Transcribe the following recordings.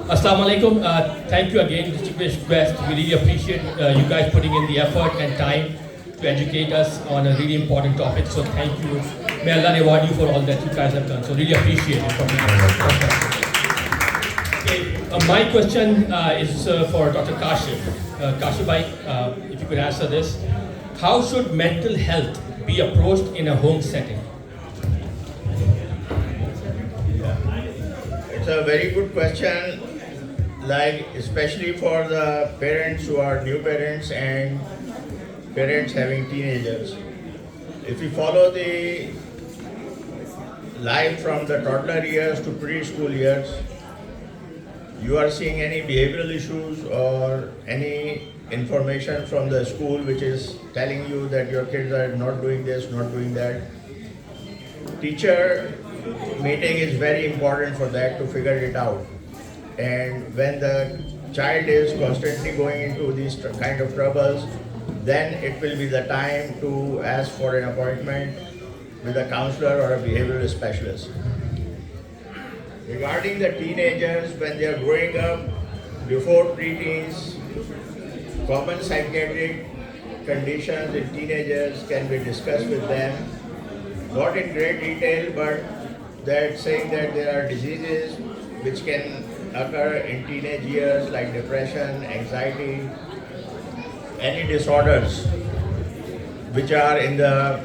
Assalamu alaikum. Thank you again, distinguished guest. We really appreciate you guys putting in the effort and time to educate us on a really important topic. So thank you. May Allah reward you for all that you guys have done. So really appreciate it from me. Okay, my question is for Dr. Kashif. Kashif bhai, if you could answer this. How should mental health be approached in a home setting? It's a very good question, like especially for the parents who are new parents and parents having teenagers. If you follow the life from the toddler years to preschool years, you are seeing any behavioral issues or any information from the school which is telling you that your kids are not doing this, not doing that. Teacher meeting is very important for that to figure it out. And when the child is constantly going into these kind of troubles, then it will be the time to ask for an appointment with a counselor or a behavioral specialist. Regarding the teenagers, when they are growing up, before preteens, common psychiatric conditions in teenagers can be discussed with them, not in great detail, but that saying that there are diseases which can occur in teenage years like depression, anxiety, any disorders which are in the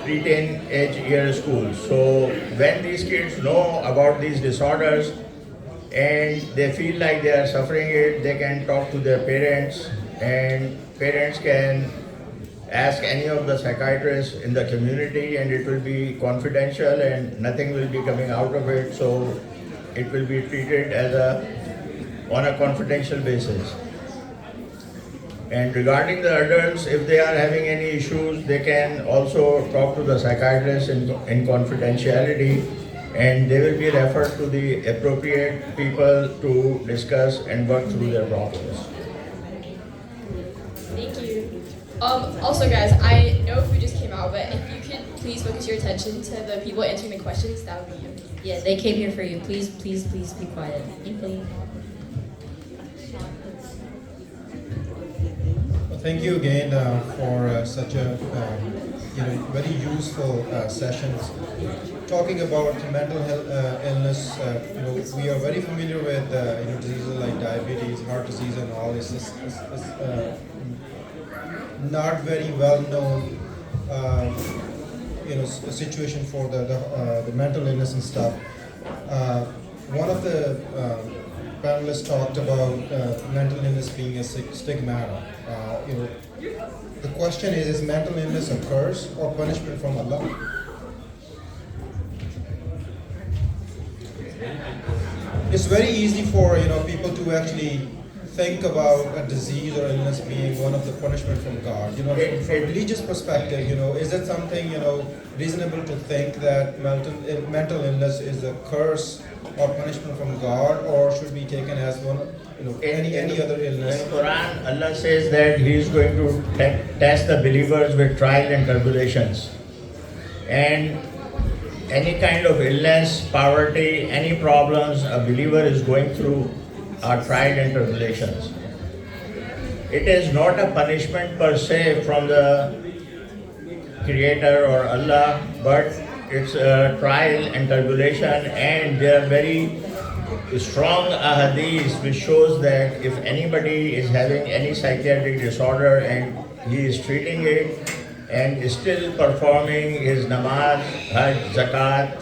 preteen age year school. So when these kids know about these disorders and they feel like they are suffering it, they can talk to their parents, and parents can ask any of the psychiatrists in the community, and it will be confidential and nothing will be coming out of it. So it will be treated as on a confidential basis. And regarding the adults, if they are having any issues, they can also talk to the psychiatrist in confidentiality, and they will be referred to the appropriate people to discuss and work through their problems. Thank you. Also, guys, I know food just came out, but if you could please focus your attention to the people answering the questions, that would be amazing. Yeah, they came here for you. Please, please, please be quiet. Please. Thank you again for such a very useful sessions. Talking about mental health illness, we are very familiar with diseases like diabetes, heart disease, and all. It's not very well known, situation for the mental illness and stuff. One of the panelists talked about mental illness being a stigmata. The question is mental illness a curse or punishment from Allah? It's very easy for people to actually think about a disease or illness being one of the punishment from God. From religious perspective, is it something reasonable to think that mental illness is a curse or punishment from God, or should be taken as one, any other illness? In Quran, Allah says that He is going to test the believers with trials and tribulations, and any kind of illness, poverty, any problems a believer is going through are trials and tribulations. It is not a punishment per se from the Creator or Allah, but it's a trial and tribulation, and there are very strong ahadith which shows that if anybody is having any psychiatric disorder and he is treating it and is still performing his namaz, hajj, zakat,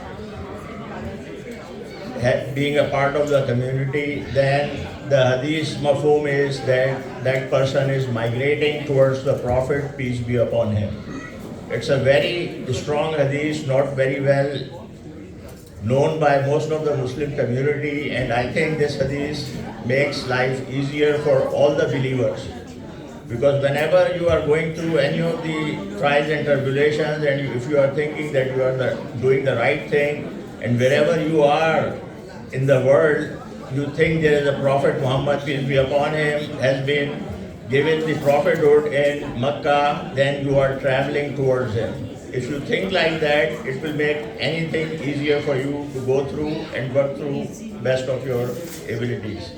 being a part of the community, then the hadith mafhum is that that person is migrating towards the Prophet, peace be upon him. It's a very strong hadith, not very well known by most of the Muslim community, and I think this hadith makes life easier for all the believers. Because whenever you are going through any of the trials and tribulations, and if you are thinking that you are doing the right thing, and wherever you are in the world, you think there is a Prophet Muhammad, peace be upon him, has been given the prophethood in Makkah, then you are traveling towards him. If you think like that, it will make anything easier for you to go through and work through best of your abilities.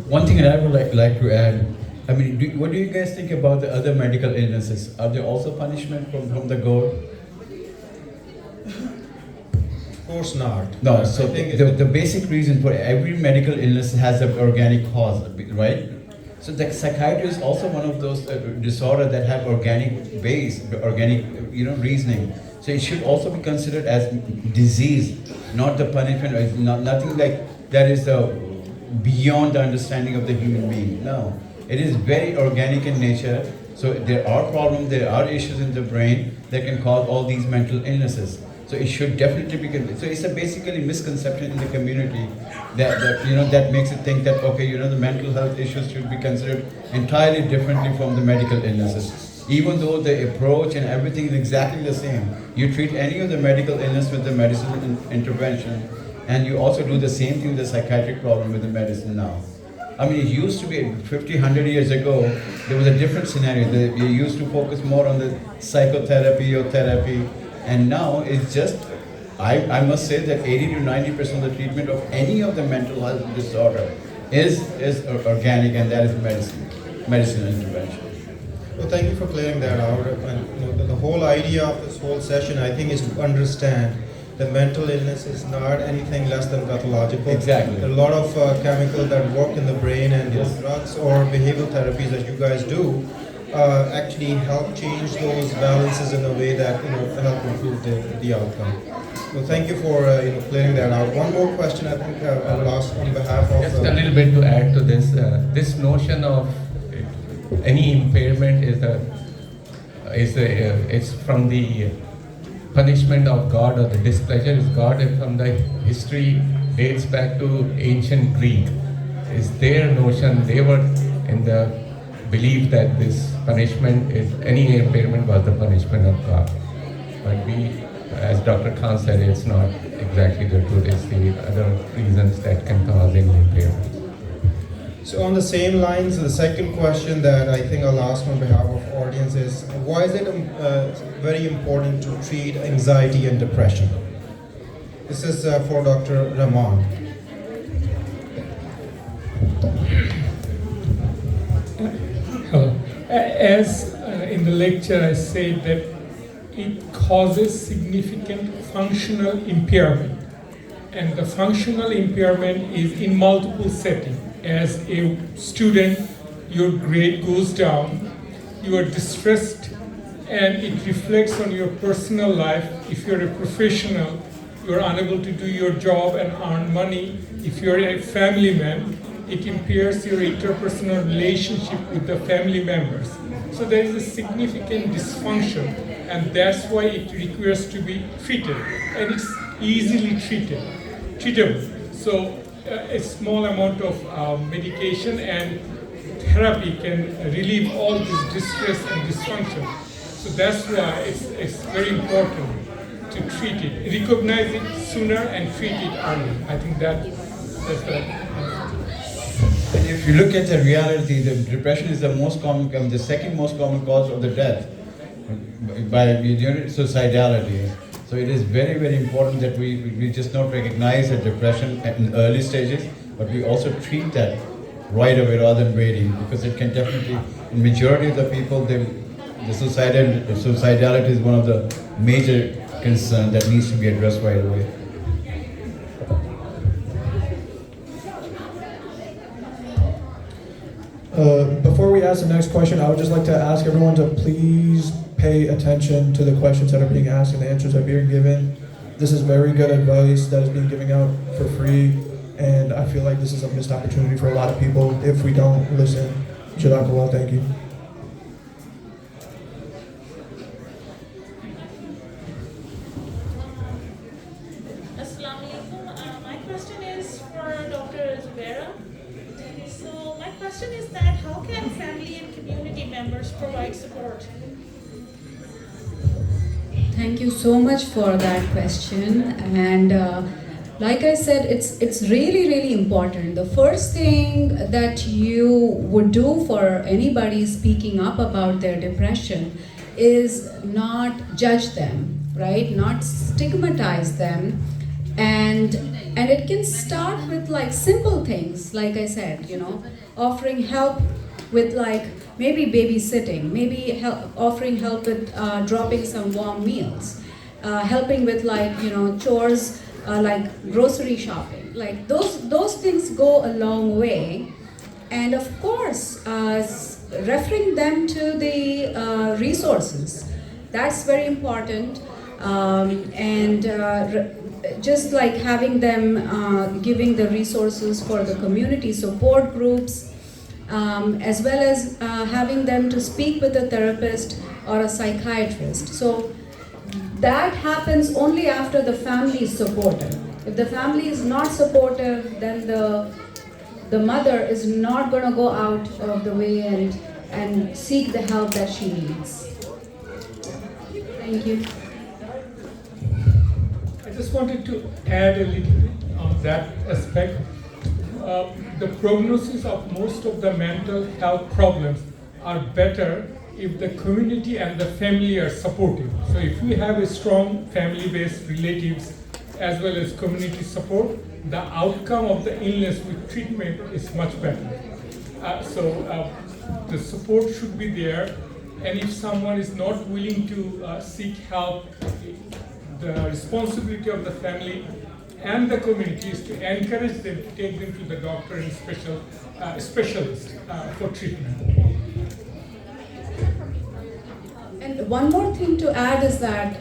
One thing that I would like to add, I mean, what do you guys think about the other medical illnesses? Are they also punishment from the God? Of course not. No, so the basic reason for every medical illness has an organic cause, right? So the psychiatry is also one of those disorder that have organic base, organic reasoning. So it should also be considered as disease, not the punishment, or nothing like that is beyond the understanding of the human being. No, it is very organic in nature. So there are problems, there are issues in the brain that can cause all these mental illnesses. So it should definitely be considered. So it's a basically misconception in the community that makes it think that the mental health issues should be considered entirely differently from the medical illnesses. Even though the approach and everything is exactly the same. You treat any of the medical illness with the medicine intervention, and you also do the same thing with the psychiatric problem with the medicine now. I mean, it used to be 50, 100 years ago, there was a different scenario. We used to focus more on the psychotherapy or therapy. And now it's just, I must say that 80 to 90% of the treatment of any of the mental health disorder is organic, and that is medicine intervention. Well, thank you for clearing that out. And the whole idea of this whole session, I think, is to understand that mental illness is not anything less than pathological. Exactly. There are a lot of chemicals that work in the brain, and drugs or behavioral therapies that you guys do actually help change those balances in a way that help improve the outcome. Well, thank you for clearing that out. One more question I think I will ask on behalf of. Just a little bit to add to this. This notion of any impairment is from the punishment of God or the displeasure is God, and from the history dates back to ancient Greek. Is their notion, they were in the belief that this punishment is, any impairment was the punishment of God. But we, as Dr. Khan said, it's not exactly the truth, it's the other reasons that can cause any impairment. So on the same lines, the second question that I think I'll ask on behalf of audience is, why is it very important to treat anxiety and depression? This is for Dr. Rahman. Hello. As in the lecture I said that it causes significant functional impairment, and the functional impairment is in multiple settings. As a student, your grade goes down, you are distressed, and it reflects on your personal life. If you're a professional, you're unable to do your job and earn money. If you're a family man, it impairs your interpersonal relationship with the family members. So there is a significant dysfunction, and that's why it requires to be treated, and it's easily treatable. So a small amount of medication and therapy can relieve all this distress and dysfunction. So that's why it's very important to treat it, recognize it sooner and treat it early. I think that's the. And if you look at the reality, the depression is the second most common cause of the death by suicidality. So it is very, very important that we just not recognize the depression in early stages, but we also treat that right away rather than waiting, because it can definitely, in majority of the people, the suicidality is one of the major concerns that needs to be addressed right away. Before we ask the next question, I would just like to ask everyone to please pay attention to the questions that are being asked and the answers that are being given. This is very good advice that is being given out for free, and I feel like this is a missed opportunity for a lot of people if we don't listen. Jazakallah, thank you. Assalamu alaikum. My question is for Dr. Zubera. So my question is that how can family and community members provide support? Thank you so much for that question. And like I said, it's really, really important. The first thing that you would do for anybody speaking up about their depression is not judge them, right? Not stigmatize them, and it can start with like simple things, like I said, offering help with like maybe babysitting, maybe offering help with dropping some warm meals, helping with like chores, like grocery shopping, like those things go a long way, and of course referring them to the resources, that's very important, and just like having them giving the resources for the community support groups, as well as having them to speak with a therapist or a psychiatrist. So that happens only after the family is supportive. If the family is not supportive, then the mother is not going to go out of the way and seek the help that she needs. Thank you. I just wanted to add a little bit on that aspect. The prognosis of most of the mental health problems are better if the community and the family are supportive. So if we have a strong family-based relatives as well as community support, the outcome of the illness with treatment is much better. So the support should be there, and if someone is not willing to seek help, the responsibility of the family and the community is to encourage them to take them to the doctor and specialist for treatment. And one more thing to add is that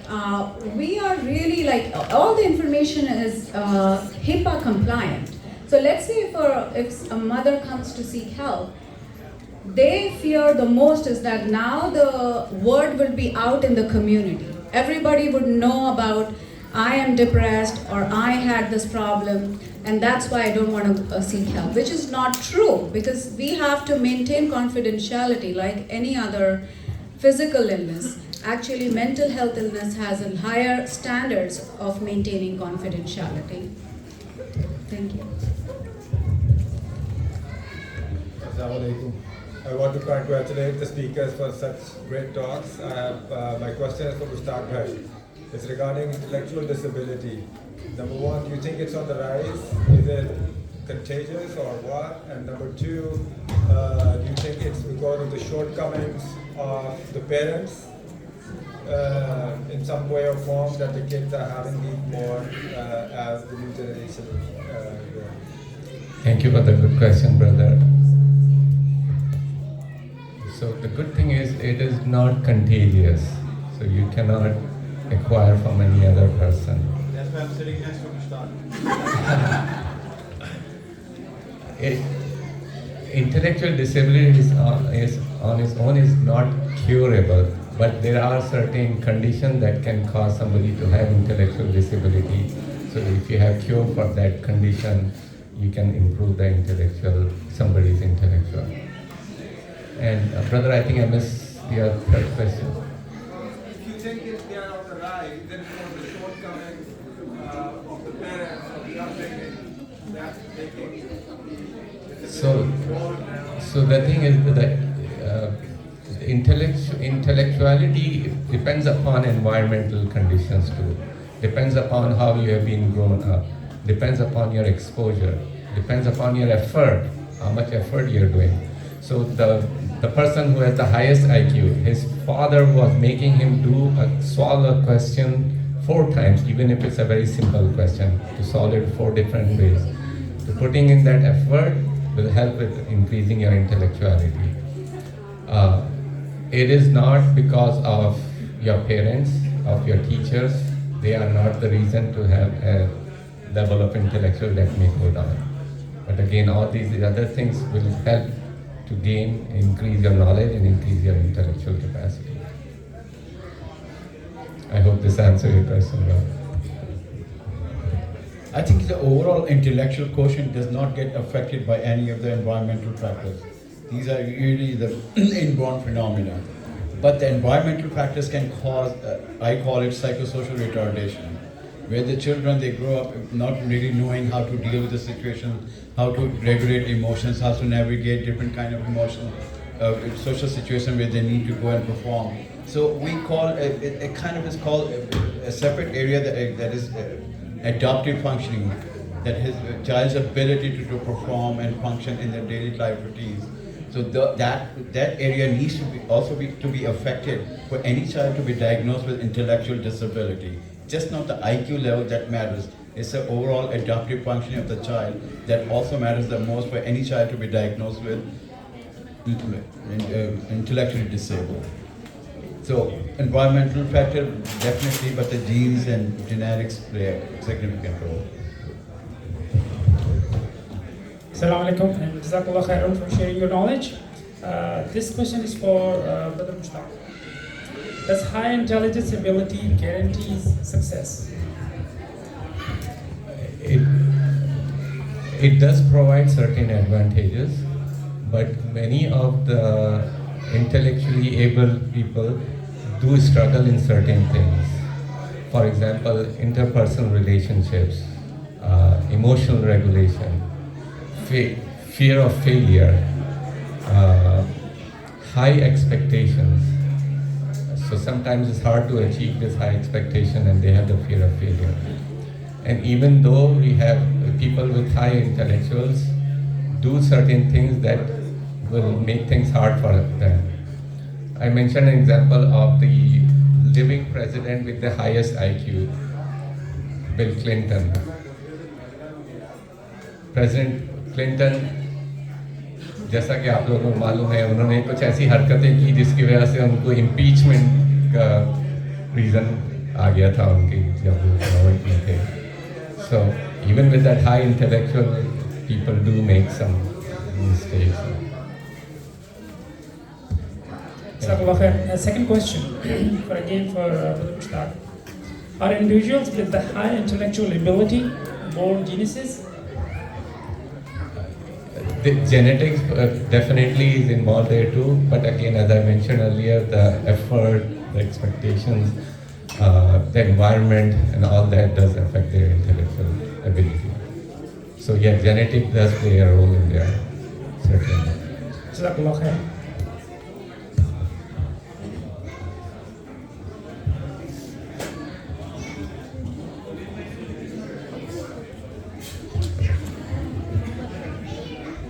we are really like, all the information is HIPAA compliant. So let's say if a mother comes to seek help, they fear the most is that now the word will be out in the community. Everybody would know about, I am depressed or I had this problem and that's why I don't want to seek help, which is not true, because we have to maintain confidentiality like any other physical illness. Actually, mental health illness has a higher standards of maintaining confidentiality. Thank you. Assalamu alaikum. I want to congratulate the speakers for such great talks. I have, my question is for Mushtaq Bhai. It's regarding intellectual disability. Number one, do you think it's on the rise? Is it contagious or what? And number two, do you think it's because of the shortcomings of the parents in some way or form that the kids are having it more as the new generation grows? Thank you for the good question, brother. So the good thing is it is not contagious. So you cannot acquire from any other person. That's why I'm sitting next to Mushtaq. Intellectual disability is on its own is not curable, but there are certain conditions that can cause somebody to have intellectual disability. So if you have cure for that condition, you can improve the somebody's intellectual. And brother, I think I missed your third question. If you think they are on the rise, then for the shortcomings of the parents of the upbringing, that's taking. So the thing is that intellectuality depends upon environmental conditions too. Depends upon how you have been grown up. Depends upon your exposure. Depends upon your effort, how much effort you're doing. So the person who has the highest IQ, his father was making him solve a question 4 times, even if it's a very simple question, to solve it 4 different ways. So putting in that effort will help with increasing your intellectuality. It is not because of your parents, of your teachers. They are not the reason to have a level of intellectual that may go down. But again, all these other things will help to increase your knowledge and increase your intellectual capacity. I hope this answers your question, Rob. I think the overall intellectual quotient does not get affected by any of the environmental factors. These are usually the inborn phenomena. But the environmental factors can cause, I call it psychosocial retardation, where the children, they grow up not really knowing how to deal with the situation, how to regulate emotions, how to navigate different kind of emotional, social situation where they need to go and perform. So we call it kind of is called a separate area that is adaptive functioning, that his child's ability to perform and function in their daily life routines. So that area needs to be affected for any child to be diagnosed with intellectual disability. Just not the IQ level that matters. It's the overall adaptive functioning of the child that also matters the most for any child to be diagnosed with intellectually disabled. So environmental factor definitely, but the genes and genetics play a significant role. Assalamu alaikum and Jazakallah khairan for sharing your knowledge. This question is for Brother Mushtaq. Does high intelligence ability guarantees success? It does provide certain advantages, but many of the intellectually able people do struggle in certain things. For example, interpersonal relationships, emotional regulation, fear of failure, high expectations. So sometimes it's hard to achieve this high expectation and they have the fear of failure. And even though we have people with high intellectuals do certain things that will make things hard for them. I mentioned an example of the living president with the highest IQ, Bill Clinton. President Clinton, जैसा कि आप लोगों को मालूम है, उन्होंने कुछ ऐसी हरकतें की जिसकी वजह से उनको impeachment का reason आ गया था उनकी जब वो गवर्नमेंट में थे. So even with that high intellectual, people do make some mistakes. Second question, for Brother Mushtaq. Are individuals with the high intellectual ability born geniuses? The genetics definitely is involved there too, but again, as I mentioned earlier, the effort, the expectations, the environment, and all that does affect their intellectual ability. So yeah, genetic does play a role in there, certainly. Jazakallah khair.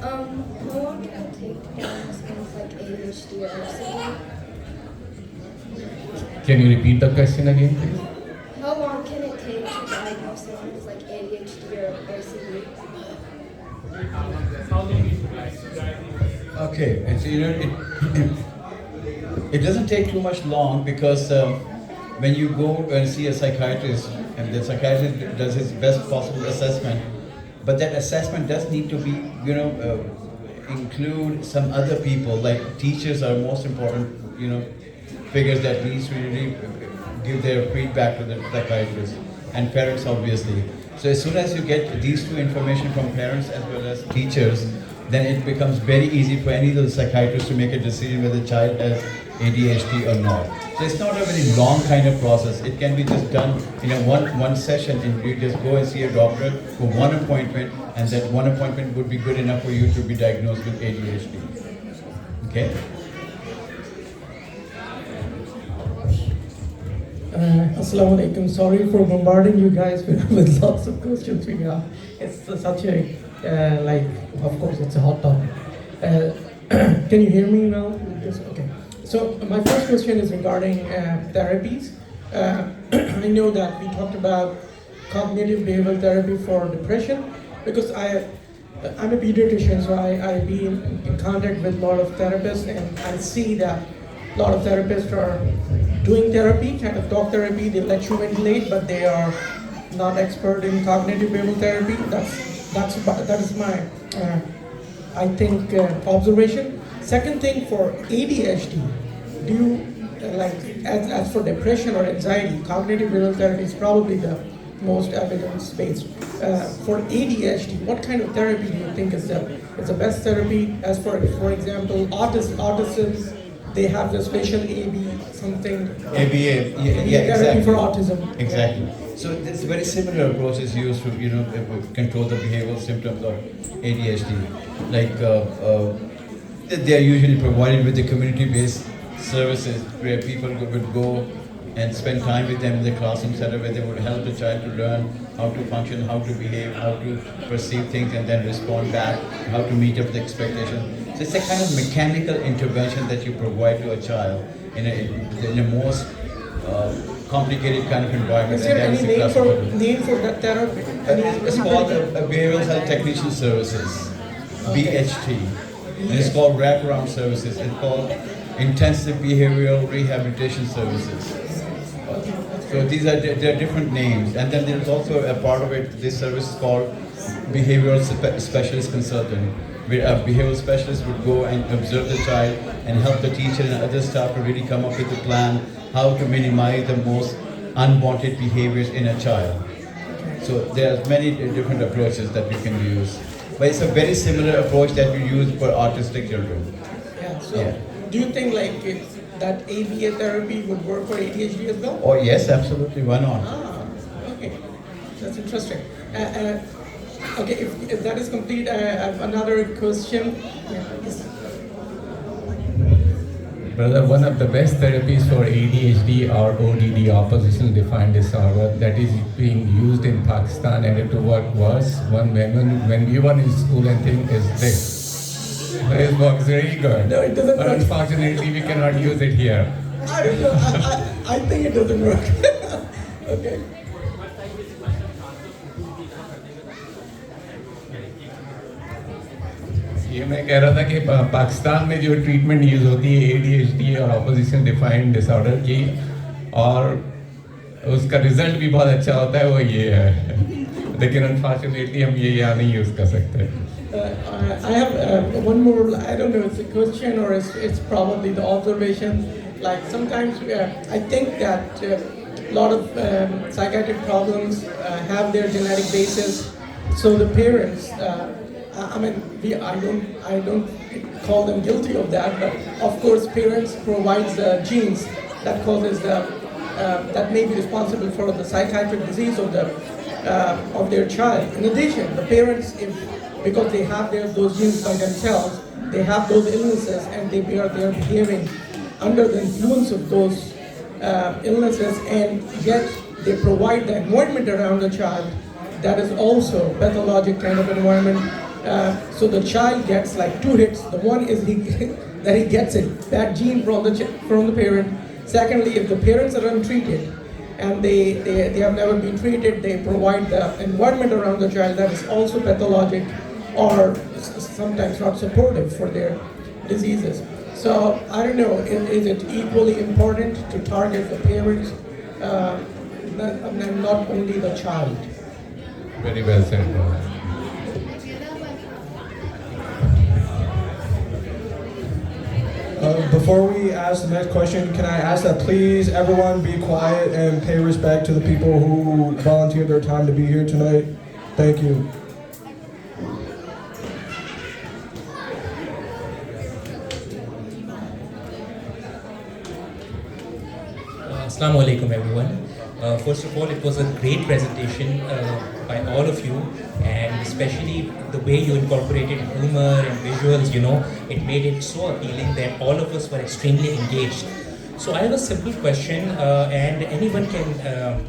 How long can it take to diagnose things like ADHD or OCD? Can you repeat the question again, please? How long can it take to diagnose things like ADHD or OCD? Okay, and so it doesn't take too much long because when you go and see a psychiatrist, and the psychiatrist does his best possible assessment, but that assessment does need to be, include some other people, like teachers are most important, figures that needs to really give their feedback to the psychiatrist, and parents obviously. So as soon as you get these two information from parents as well as teachers, then it becomes very easy for any of the psychiatrists to make a decision whether the child has ADHD or not. So it's not a very long kind of process. It can be just done in a one session, and you just go and see a doctor for one appointment, and that one appointment would be good enough for you to be diagnosed with ADHD. Okay? Assalamu alaikum. Sorry for bombarding you guys with lots of questions. It's such a, of course, it's a hot topic. Can you hear me now? Yes, okay. So my first question is regarding therapies. I know that we talked about cognitive behavioral therapy for depression because I'm a pediatrician, so I be in contact with a lot of therapists, and I see that a lot of therapists are doing therapy, kind of talk therapy. They let you ventilate, but they are not expert in cognitive behavioral therapy. That is my I think observation. Second thing, for ADHD, do you as for depression or anxiety, cognitive behavioral therapy is probably the most evidence-based. For ADHD, what kind of therapy do you think is the best therapy? As for example, autism, they have the special something. ABA, yeah, therapy exactly. for autism. Exactly. So this very similar approach is used to control the behavioral symptoms of ADHD. Like they are usually provided with the community-based services where people would go and spend time with them in the classroom setup, where they would help the child to learn how to function, how to behave, how to perceive things and then respond back, how to meet up the expectation. So it's a kind of mechanical intervention that you provide to a child in a most complicated kind of environment. Is there any name for that therapy? It's called Behavioral Health Technician Services, BHT. And it's called Wraparound Services. It's called Intensive Behavioral Rehabilitation Services. So these are there are different names. And then there's also a part of it, this service is called Behavioral Specialist Consultant, where a behavioral specialist would go and observe the child and help the teacher and other staff to really come up with a plan how to minimize the most unwanted behaviors in a child. So there are many different approaches that we can use. But it's a very similar approach that we use for autistic children. Yeah, so do you think like that ABA therapy would work for ADHD as well? Oh yes, absolutely, why not? Okay, that's interesting. Okay, if that is complete, I have another question. Yes. Brother, one of the best therapies for ADHD or ODD, oppositional defiant disorder, that is being used in Pakistan, and it will work worse when we were in school and think is this. It works very good. No, it doesn't but work. Unfortunately, we cannot use it here. I don't know. I think it doesn't work. Okay. ये मैं कह रहा था कि पाकिस्तान में जो treatment use होती है ADHD और ऑपोजिशन डिफाइंड डिसऑर्डर की, और उसका रिजल्ट भी बहुत अच्छा होता है, वो ये है, लेकिन अनफॉर्चुनेटली हम ये यहाँ नहीं यूज़ कर सकते. I have one more, I don't know, it's a question or it's probably the observation. Like sometimes I think that a lot of psychiatric problems have their genetic basis. So the parents, I don't call them guilty of that, but of course parents provides the genes that causes that may be responsible for the psychiatric disease of their child. In addition, the parents, because they have those genes by themselves, they have those illnesses and they are behaving under the influence of those illnesses, and yet they provide the environment around the child that is also pathologic kind of environment. So the child gets like two hits. The one is that he gets it, that gene from the parent. Secondly, if the parents are untreated and they have never been treated, they provide the environment around the child that is also pathologic or sometimes not supportive for their diseases. So I don't know, is it equally important to target the parents and not only the child? Very well said. Before we ask the next question, can I ask that please everyone be quiet and pay respect to the people who volunteered their time to be here tonight? Thank you. Assalamu alaikum everyone. First of all, it was a great presentation by all of you, and especially the way you incorporated humor and visuals, it made it so appealing that all of us were extremely engaged. So I have a simple question, and anyone can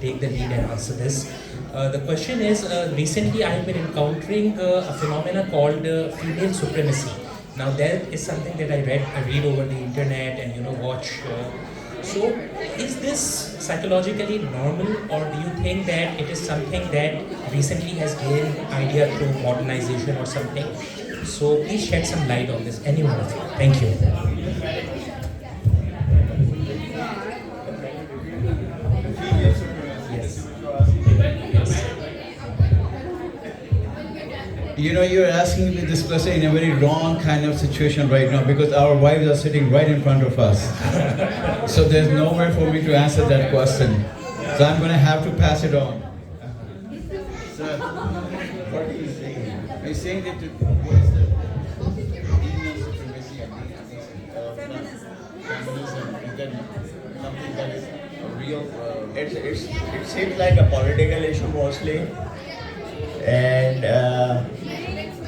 take the lead and answer this. The question is, recently I have been encountering a phenomena called female supremacy. Now that is something that I read over the internet and watch. So is this psychologically normal, or do you think that it is something that recently has gained idea through modernization or something? So please shed some light on this, any one of you. Thank you. You're asking me this question in a very wrong kind of situation right now, because our wives are sitting right in front of us. So there's nowhere for me to answer that question. So I'm going to have to pass it on. Sir, what are you saying? Are you saying that what is the female supremacy and feminism? Is that something that is a real... It seems like a political issue mostly. And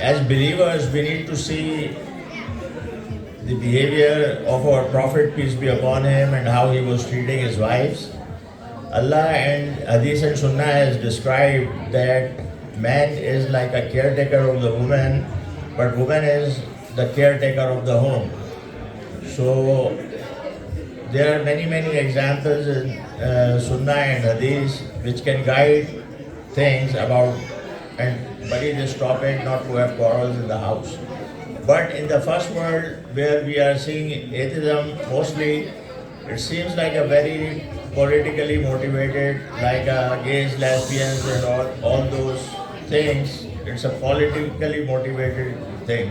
as believers, we need to see the behavior of our Prophet, peace be upon him, and how he was treating his wives. Allah and Hadith and Sunnah has described that man is like a caretaker of the woman, but woman is the caretaker of the home. So there are many examples in Sunnah and Hadith which can guide things about and bury this topic, not to have quarrels in the house. But in the first world, where we are seeing atheism mostly, it seems like a very politically motivated, like gays, lesbians, and all those things. It's a politically motivated thing.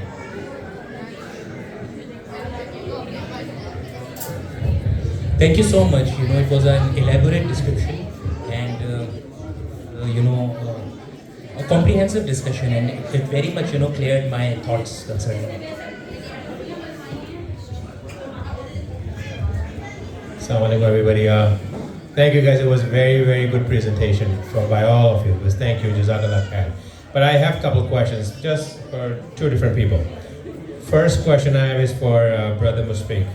Thank you so much. It was an elaborate description and a comprehensive discussion, and it very much cleared my thoughts concerning it. Assalamu alaikum, everybody. Thank you guys. It was a very good presentation by all of you. It was thank you, Jazakallah Khan. But I have a couple questions just for two different people. First question I have is for Brother Mushfiq.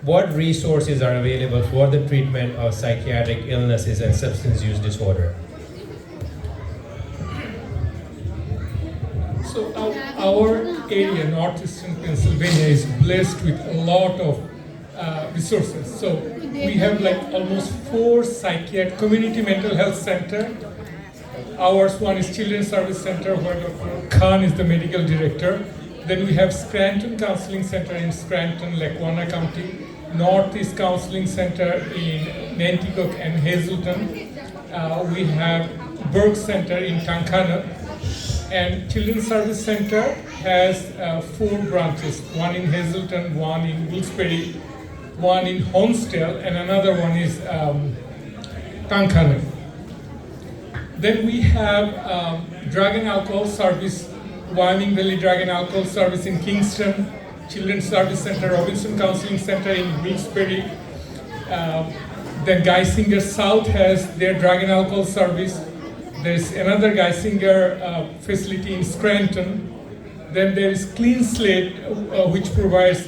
What resources are available for the treatment of psychiatric illnesses and substance use disorder? So our area, northeastern Pennsylvania, is blessed with a lot of resources. So we have like almost 4 community mental health center. Ours one is Children's Service Center, where Dr. Khan is the medical director. Then we have Scranton Counseling Center in Scranton, Lackawanna County. Northeast Counseling Center in Nanticoke and Hazleton. We have Burke Center in Tankana. And Children's Service Center has 4 branches, one in Hazleton, one in Wilkes-Barre, one in Honesdale, and another one is Tankana. Then we have Drug and Alcohol Service, Wyoming Valley Drug and Alcohol Service in Kingston, Children's Service Center, Robinson Counseling Center in Wilkes-Barre. Then Geisinger South has their Drug and Alcohol Service. There's another Geisinger facility in Scranton. Then there is Clean Slate, which provides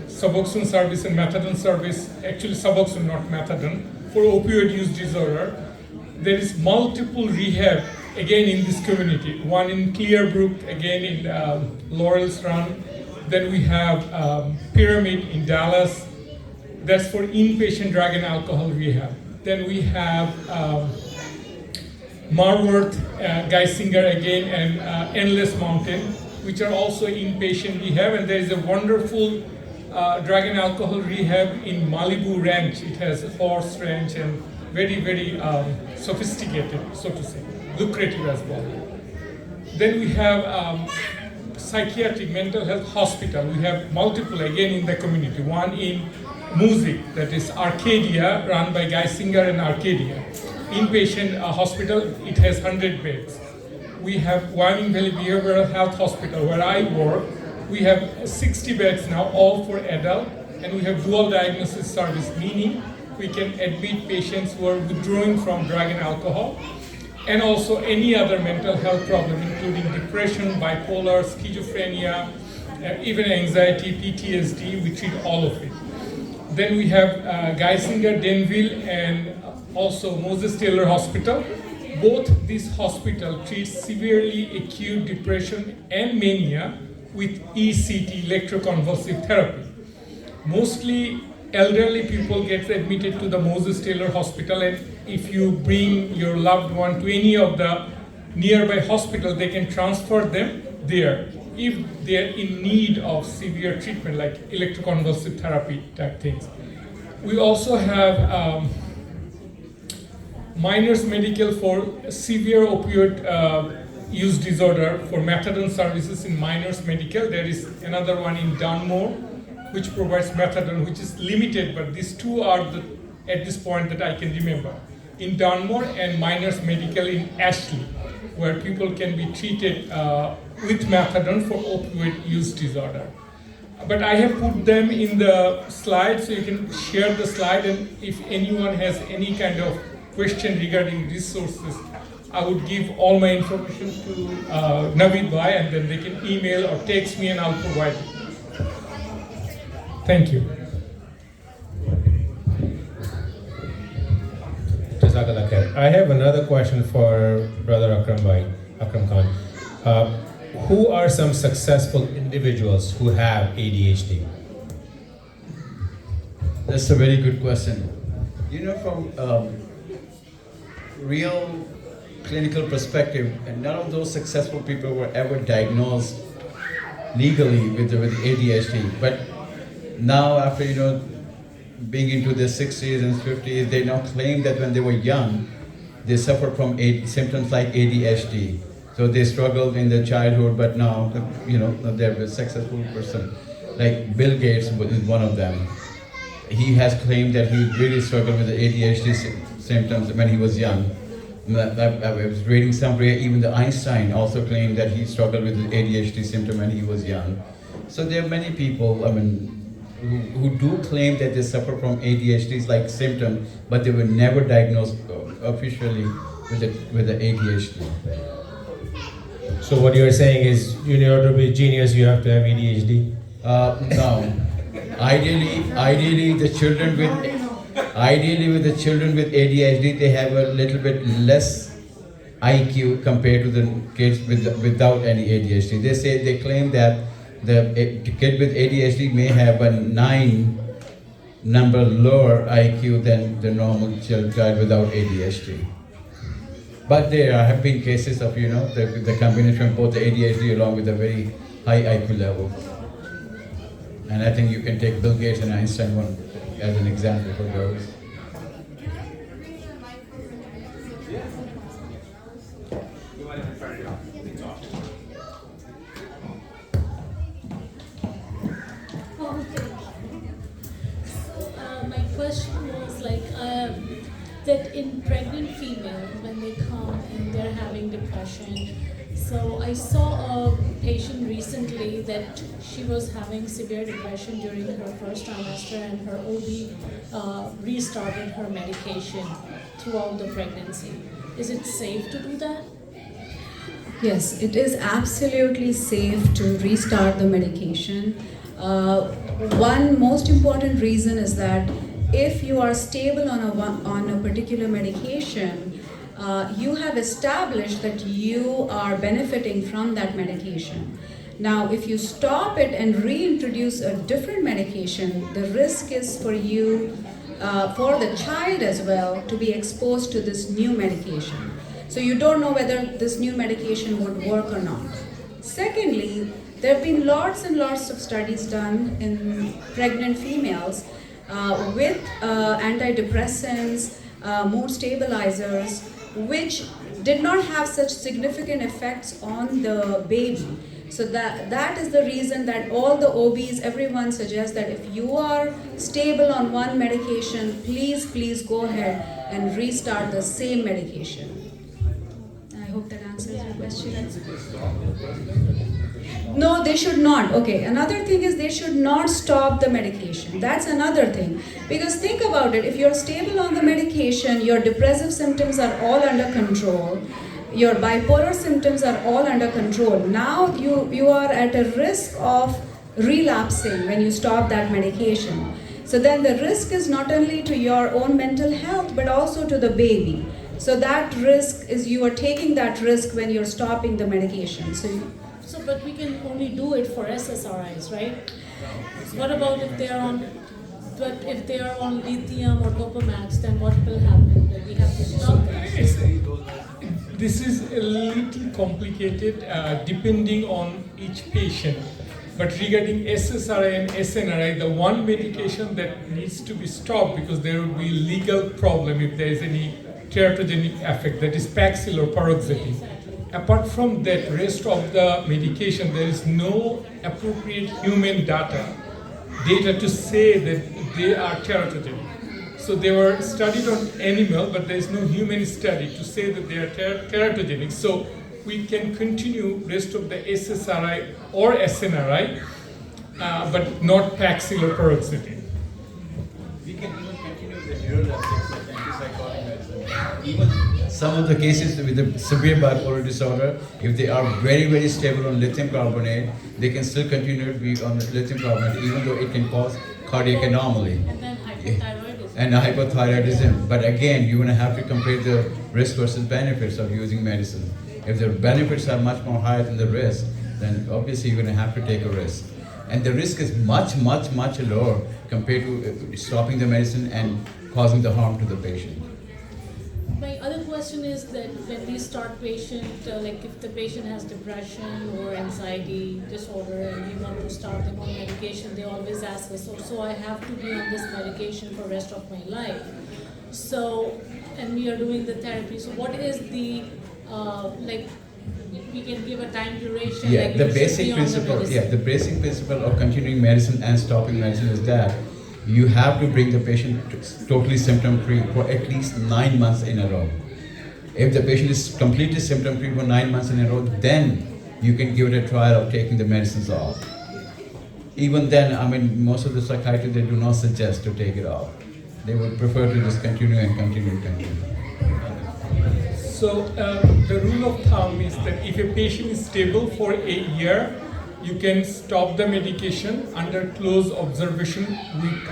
Suboxone service and methadone service, actually Suboxone, not methadone, for opioid use disorder. There is multiple rehab, again in this community. One in Clearbrook, again in Laurel's Run. Then we have Pyramid in Dallas. That's for inpatient drug and alcohol rehab. Then we have Marworth, Geisinger again, and Endless Mountain, which are also inpatient rehab. And there is a wonderful drug and alcohol rehab in Malibu Ranch. It has a horse ranch and very sophisticated, so to say, lucrative as well. Then we have psychiatric mental health hospital. We have multiple again in the community. One in Music, that is Arcadia, run by Geisinger and Arcadia. Inpatient hospital, it has 100 beds. We have Wyoming Valley Behavioral Health Hospital, where I work. We have 60 beds now, all for adult, and we have dual diagnosis service, meaning we can admit patients who are withdrawing from drug and alcohol, and also any other mental health problem, including depression, bipolar, schizophrenia, even anxiety, PTSD. We treat all of it. Then we have Geisinger, Denville, and also Moses Taylor Hospital. Both these hospitals treat severely acute depression and mania with ECT, electroconvulsive therapy. Mostly elderly people get admitted to the Moses Taylor Hospital, and if you bring your loved one to any of the nearby hospital, they can transfer them there if they're in need of severe treatment like electroconvulsive therapy type things. We also have Miners Medical for severe opioid use disorder for methadone services in Miners Medical. There is another one in Dunmore, which provides methadone, which is limited, but these two are at this point that I can remember. In Dunmore and Miners Medical in Ashley, where people can be treated with methadone for opioid use disorder. But I have put them in the slide, so you can share the slide, and if anyone has any kind of question regarding resources, I would give all my information to Naveed Bhai, and then they can email or text me and I'll provide it. Thank you. Jazakallah khair. I have another question for Brother Akram Khan. Who are some successful individuals who have ADHD? That's a very good question. You know, from real clinical perspective, and none of those successful people were ever diagnosed legally with ADHD. But now, after being into their 60s and 50s, they now claim that when they were young, they suffered from symptoms like ADHD. So they struggled in their childhood, but now, they're a successful person. Like Bill Gates is one of them. He has claimed that he really struggled with the ADHD symptoms when he was young. I was reading somewhere, even the Einstein also claimed that he struggled with the ADHD symptom when he was young. So there are many people, who do claim that they suffer from ADHD like symptom, but they were never diagnosed officially with the ADHD. So what you're saying is, in order to be a genius, you have to have ADHD? No. Ideally, the children with ADHD, they have a little bit less IQ compared to the kids without any ADHD. They claim that the kid with ADHD may have a 9 number lower IQ than the normal child without ADHD. But there have been cases of the combination of both the ADHD along with a very high IQ level. And I think you can take Bill Gates and Einstein one as an example for those. My question was that in pregnant females, when they come and they're having depression, so I saw a patient recently that she was having severe depression during her first trimester, and her OB restarted her medication throughout the pregnancy. Is it safe to do that? Yes, it is absolutely safe to restart the medication. One most important reason is that if you are stable on a particular medication, you have established that you are benefiting from that medication. Now, if you stop it and reintroduce a different medication, the risk is for you, for the child as well, to be exposed to this new medication. So you don't know whether this new medication would work or not. Secondly, there have been lots and lots of studies done in pregnant females with antidepressants, mood stabilizers, which did not have such significant effects on the baby. So that is the reason that all the OBs, everyone suggests that if you are stable on one medication, please go ahead and restart the same medication. I hope that answers your question. No, they should not. Okay, another thing is they should not stop the medication. That's another thing. Because think about it, if you're stable on the medication, your depressive symptoms are all under control, your bipolar symptoms are all under control. Now you are at a risk of relapsing when you stop that medication. So then the risk is not only to your own mental health, but also to the baby. So that risk is, you are taking that risk when you're stopping the medication. But we can only do it for SSRIs, right? What about if they are on lithium or Topamax, then what will happen? That we have to stop them. This is a little complicated depending on each patient. But regarding SSRI and SNRI, the one medication that needs to be stopped because there would be legal problem if there is any teratogenic effect, that is Paxil or paroxetine. Apart from that, rest of the medication, there is no appropriate human data to say that they are teratogenic. So they were studied on animal, but there is no human study to say that they are teratogenic. So we can continue rest of the SSRI or SNRI, but not Paxil or paroxetine. We can even continue the neuroleptics like antipsychotic medicine. Even some of the cases with the severe bipolar disorder, if they are very stable on lithium carbonate, they can still continue to be on lithium carbonate, even though it can cause cardiac anomaly. And then hypothyroidism. And hypothyroidism. But again, you're going to have to compare the risk versus benefits of using medicine. If the benefits are much more higher than the risk, then obviously you're going to have to take a risk. And the risk is much, much, much lower compared to stopping the medicine and causing the harm to the patient. My other question is that when we start patient, like if the patient has depression or anxiety disorder and we want to start them on medication, they always ask us, so I have to be on this medication for the rest of my life. So, and we are doing the therapy. So what is the, like, we can give a time duration? Yeah, like the basic principle. Yeah, the basic principle of continuing medicine and stopping medicine is that you have to bring the patient totally symptom-free for at least 9 months in a row. If the patient is completely symptom-free for 9 months in a row, then you can give it a trial of taking the medicines off. Even then, I mean, most of the psychiatrists, they do not suggest to take it off. They would prefer to just continue and continue and continue. So the rule of thumb is that if a patient is stable for a year, you can stop the medication under close observation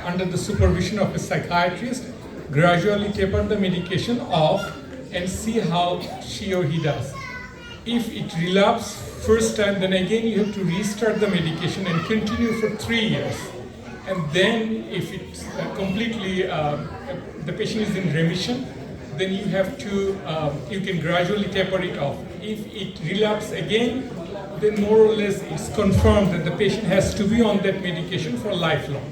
under the supervision of a psychiatrist, gradually taper the medication off and see how she or he does. If it relapses first time, then again you have to restart the medication and continue for 3 years. And then if it's completely, the patient is in remission, then you have to, you can gradually taper it off. If it relapses again, then more or less it's confirmed that the patient has to be on that medication for lifelong.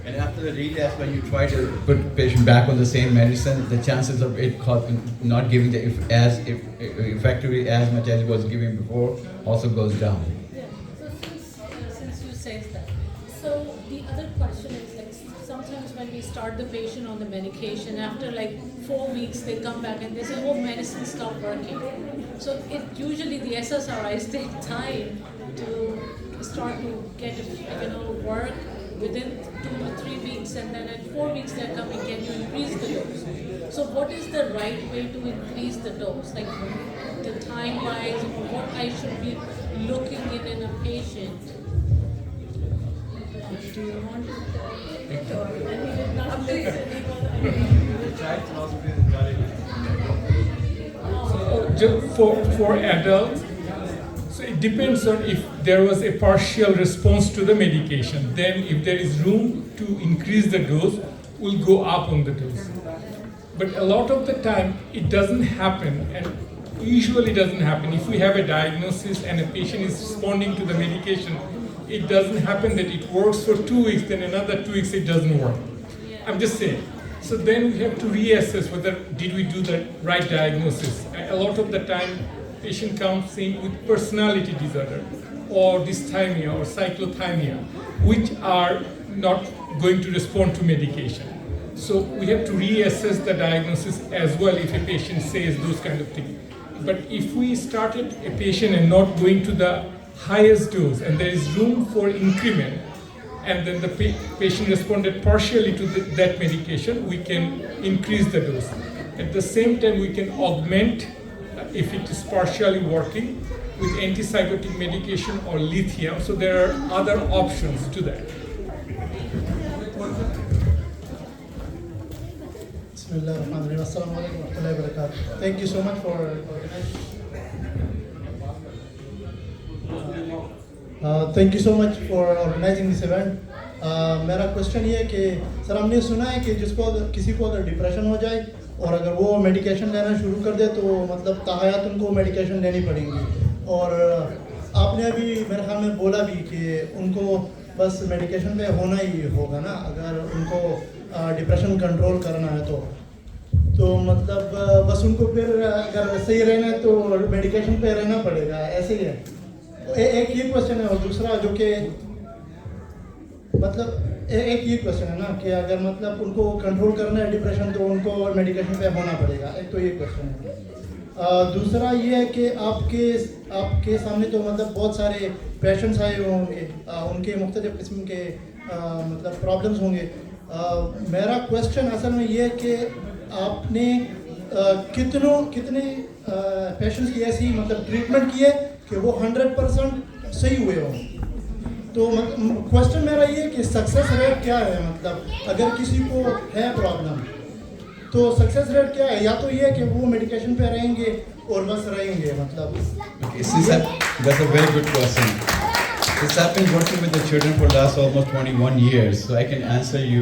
And after the relapse, when you try to put the patient back on the same medicine, the chances of it not giving the effectively as much as it was giving before also goes down. Yeah, so since you said that, so the other question is like sometimes when we start the patient on the medication, after like 4 weeks they come back and they say, oh, medicine stopped working. So it usually the SSRIs take time to start to get, work within 2 to 3 weeks, and then at 4 weeks they're coming, can you increase the dose? So what is the right way to increase the dose? Like the time-wise, or what I should be looking in a patient? Do you want For adults, so it depends on if there was a partial response to the medication. Then if there is room to increase the dose, we'll go up on the dose. But a lot of the time it doesn't happen, and usually doesn't happen. If we have a diagnosis and a patient is responding to the medication, it doesn't happen that it works for 2 weeks, then another 2 weeks it doesn't work. I'm just saying. So then we have to reassess whether did we do the right diagnosis. A lot of the time, patient comes in with personality disorder or dysthymia or cyclothymia, which are not going to respond to medication. So we have to reassess the diagnosis as well if a patient says those kind of things. But if we started a patient and not going to the highest dose and there is room for increment, and then the patient responded partially to that medication, we can increase the dose. At the same time, we can augment, if it is partially working, with antipsychotic medication or lithium. So there are other options to that. Thank you so much for thank you so much for organizing this event. मेरा question ये है कि sir हमने सुना है कि किसी को अगर डिप्रेशन हो जाए और अगर वो मेडिकेशन लेना शुरू कर दे तो मतलब ताहयात उनको मेडिकेशन लेनी पड़ेंगी, और आपने अभी मेरे ख्याल में बोला भी कि उनको बस मेडिकेशन पे होना ही होगा ना अगर उनको डिप्रेशन कंट्रोल करना है तो मतलब बस उनको फिर अगर सही रहना है तो मेडिकेशन पे रहना पड़ेगा, ऐसे ही है। एक ये क्वेश्चन है, और दूसरा जो कि मतलब एक ये क्वेश्चन है ना कि अगर मतलब उनको कंट्रोल करना है डिप्रेशन तो उनको मेडिकेशन पे होना पड़ेगा, एक तो ये क्वेश्चन है। दूसरा ये है कि आपके सामने तो मतलब बहुत सारे पेशेंट्स आए होंगे, उनके मुख्तलिफ किस्म के मतलब प्रॉब्लम्स होंगे। मेरा क्वेश्चन असल में ये है कि आपने कितने पेशेंट्स की ऐसी मतलब ट्रीटमेंट की है कि वो 100% सही हुए हों, تو کوشچن میرا یہ کہ سکسیس ریٹ کیا ہے, مطلب اگر کسی کو ہے پرابلم تو سکسیس ریٹ کیا ہے, یا تو یہ کہ وہ میڈیکیشن پہ رہیں گے اور بس رہیں گے, مطلب. That's a very good question. Since I've been working with the children for the last almost 21 years, so I can answer you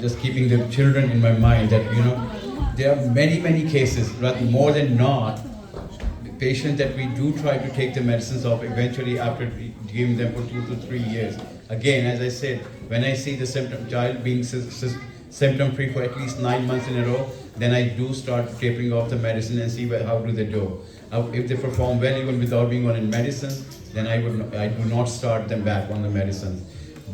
just keeping the children in my mind that, you know, there are many cases, but more than not, patients that we do try to take the medicines off eventually after giving them for 2 to 3 years. Again, as I said, when I see the child being symptom free for at least 9 months in a row, then I do start tapering off the medicine and see how do they do. If they perform well even without being on medicines, then I do not start them back on the medicines.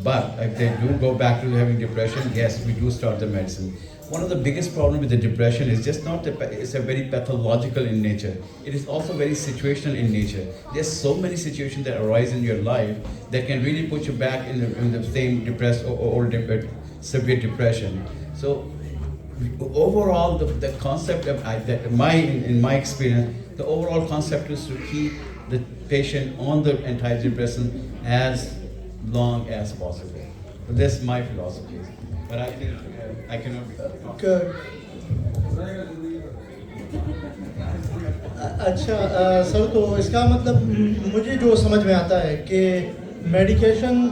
But if they do go back to having depression, yes, we do start the medicine. One of the biggest problems with the depression is just not that it's a very pathological in nature. It is also very situational in nature. There's so many situations that arise in your life that can really put you back in the same depressed or severe depression. So overall, the concept of in my experience, the overall concept is to keep the patient on the antidepressant as long as possible. But that's my philosophy. But I think I cannot. اچھا سر, تو اس کا مطلب مجھے جو سمجھ میں آتا ہے کہ میڈیکیشن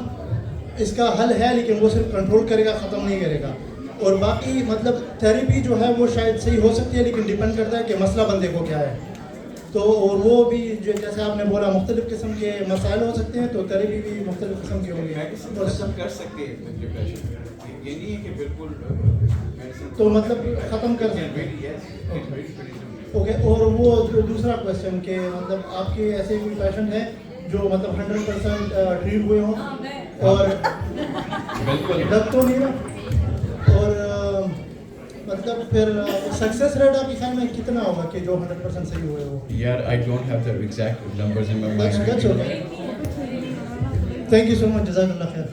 اس کا حل ہے, لیکن وہ صرف کنٹرول کرے گا, ختم نہیں کرے گا. اور باقی مطلب تھیراپی جو ہے وہ شاید صحیح ہو سکتی ہے, لیکن ڈپینڈ کرتا ہے کہ مسئلہ بندے کو کیا ہے. تو اور وہ بھی جو جیسے آپ نے بولا مختلف قسم کے مسائل ہو سکتے ہیں, تو تھیراپی بھی مختلف قسم کی ہوگی. کر سکتے ہیں ڈپریشن, یہ نہیں ہے کہ بالکل تو مطلب ختم کر دیں. اوکے. اور وہ دوسرا کویشچن کہ مطلب آپ کے ایسے کوئی پیشنٹ ہیں جو مطلب 100% ٹریٹ ہوئے ہوں اور لگ تو نہیں نا, اور مطلب پھر سکسیس ریٹ آپ کے خیال میں کتنا ہوگا کہ جو 100% صحیح ہوئے ہو؟ یار I don't have the exact numbers in my mind. That's okay. Thank you so much. جزاک اللہ خیر.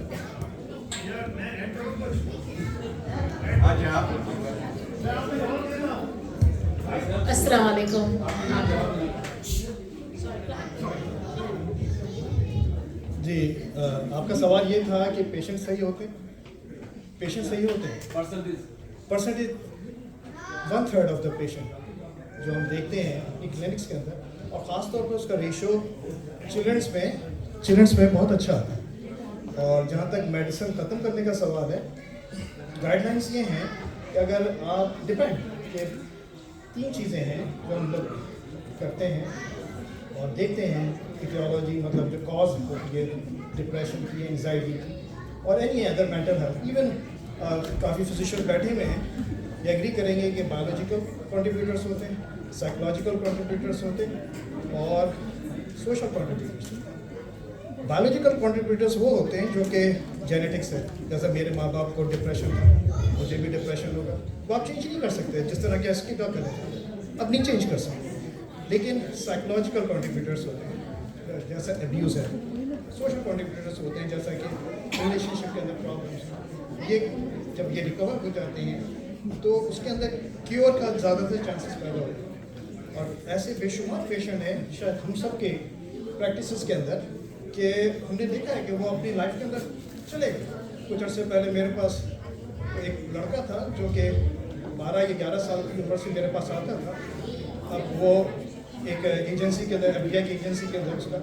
السلام علیکم. جی آپ کا سوال یہ تھا کہ پیشنٹ صحیح ہوتے ہیں پرسنٹیج 1/3 آف دا پیشنٹ جو ہم دیکھتے ہیں اپنی کلینکس کے اندر, اور خاص طور پر اس کا ریشو چلڈرنس میں بہت اچھا آتا ہے. اور جہاں تک میڈیسن ختم کرنے کا سوال ہے, گائیڈ لائنس یہ ہیں کہ اگر آپ ڈپینڈ کہ 3 چیزیں ہیں جو ہم لوگ کرتے ہیں اور دیکھتے ہیں, ایٹیولوجی مطلب جو کاز ہوتی ہے ڈپریشن کی, انزائٹی کی, اور any other mental health. Even کافی فزیشین بیٹھے ہوئے ہیں, یہ ایگری کریں گے کہ بایولوجیکل کنٹریبیوٹرس ہوتے ہیں, سائیکولوجیکل کنٹریبیوٹرس ہوتے ہیں, اور سوشل کنٹریبیوٹرس. بایولوجیکل کنٹریبیوٹرس وہ ہوتے ہیں جو کہ جینیٹکس ہے, جیسے میرے ماں باپ کو ڈپریشن تھا, مجھے بھی ڈپریشن ہوگا. وہ آپ چینج نہیں کر سکتے, جس طرح کہ اس کی ڈاکٹر ہے اب نہیں چینج کر سکتے. لیکن سائیکولوجیکل کنٹریبیوٹرس ہوتے ہیں جیسا ایبیوز ہے. سوشل کنٹریبیوٹرس ہوتے ہیں جیسا کہ ریلیشن شپ کے اندر پرابلمس, یہ جب یہ ریکور ہو جاتے ہیں تو اس کے اندر کیور کا زیادہ تر چانسز پیدا ہوتے ہیں. اور ایسے بے شمار پیشنٹ ہیں شاید ہم سب کے پریکٹسز کے اندر کہ ہم نے دیکھا ہے کہ وہ اپنی لائف کے اندر چلے گئے. کچھ عرصے پہلے میرے پاس ایک لڑکا تھا جو کہ 12 یا 11 سال کی عمر سے میرے پاس آتا تھا. اب وہ ایک ایجنسی کے اندر, ابیا کی ایجنسی کے اندر, اس کا